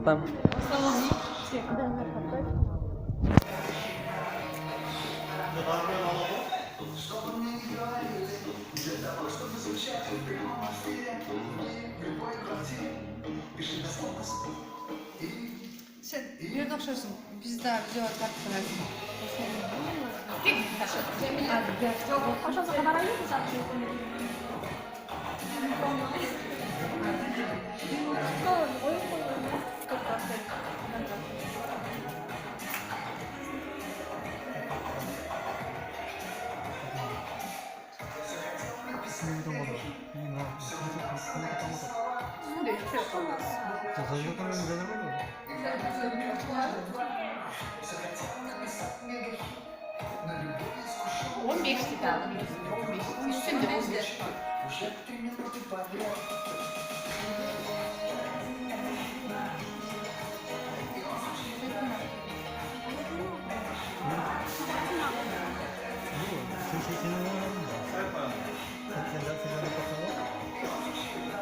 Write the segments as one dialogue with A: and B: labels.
A: Tamam.
B: Sen bir de okşarsın. Biz daha cevap baktılar. Git.
C: Yok, aşağısı kadar ayı mı zaten? Oyun koyuyorum ya. Çok tatlı.
B: Şimdi hiçbir şey yapamaz. 15 tane. 15. Üstünde 15.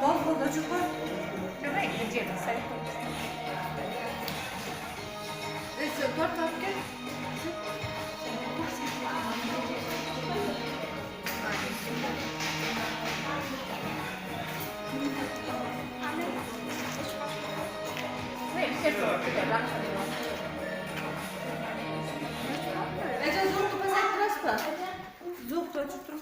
B: Bol acı var. Şuraya gideceğim. Sen neyse, dört dakika. Ece zor kapasite biraz da. Zor da tuttum.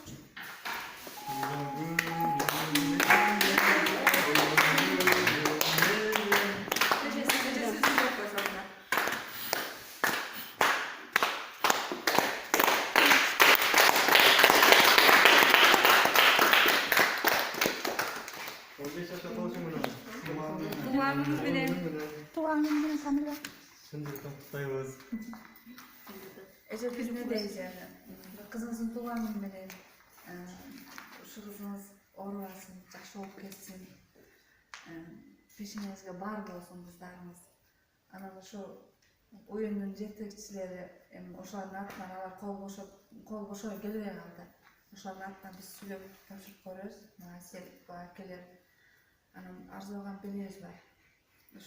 C: Tuğanın sanırım.
B: Ece biz ne diyeceğiz? Kızınızın tuğan günleri. Şu kızınız orlasın, yaxşı olup ketsin. Peşinizge bar olsun kızlarımız. Ana şu oyunun yetekçileri, oşlarını atman, alar kol boşa gelir herhalde. Oşlarını atman biz sülüp tapşırıp koyuyoruz. Selip var, gelir. Arzu olan biliyoruz var.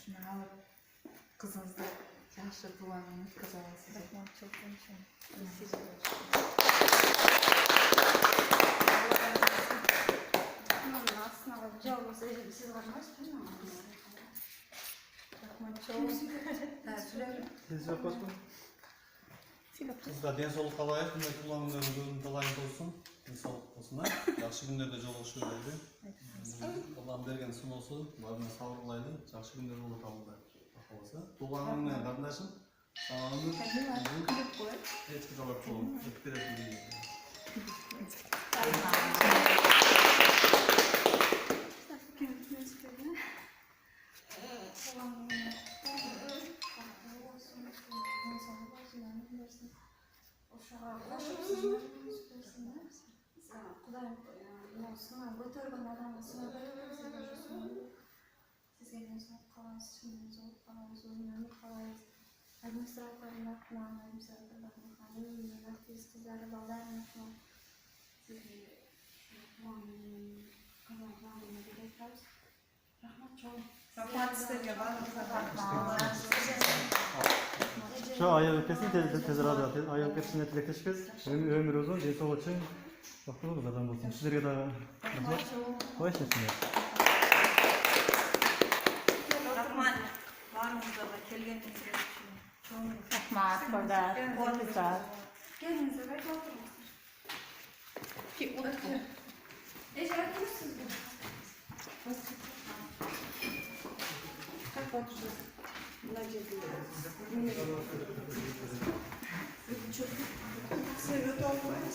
B: Şunu alıp kızınızda yaxşı duanını kazanasınız.
C: Çok konuşuyorum. Aslında güzel olmasa siz varmaz mı?
D: Sizler densoluk kalayet, bunday kullanımlarının dalayet olsun. Densoluk olsunlar. Yaxşı günlerde joluşurlaydı. Allah'ım bergen sun olsun. Barına sağlıklaydı. Yaxşı günler olup kaldı. Tuğanın ne kardeşim? Sağlığını hiç bir cevap olun. Hep bir etkileyici.
C: Administratörler kullanmayı müsaade edin. Sizlere bağlarım.
B: Rahmat istedim.
A: Şu ayol kesin tez radyo. Ayol kesin etkileşkez. Ömür uzun. Densoluk için. Vakti olur zaten bulsun. Sizlere de hoş geldiniz.
B: Rahmat. Varımızda da kelgenizde
C: Rahmat, Kordat, Kordat.
B: Gelinize ve oturun. Ki oturun. Ece oturursunuz mu? Kalk oturun. Çok seviyor da olmayı.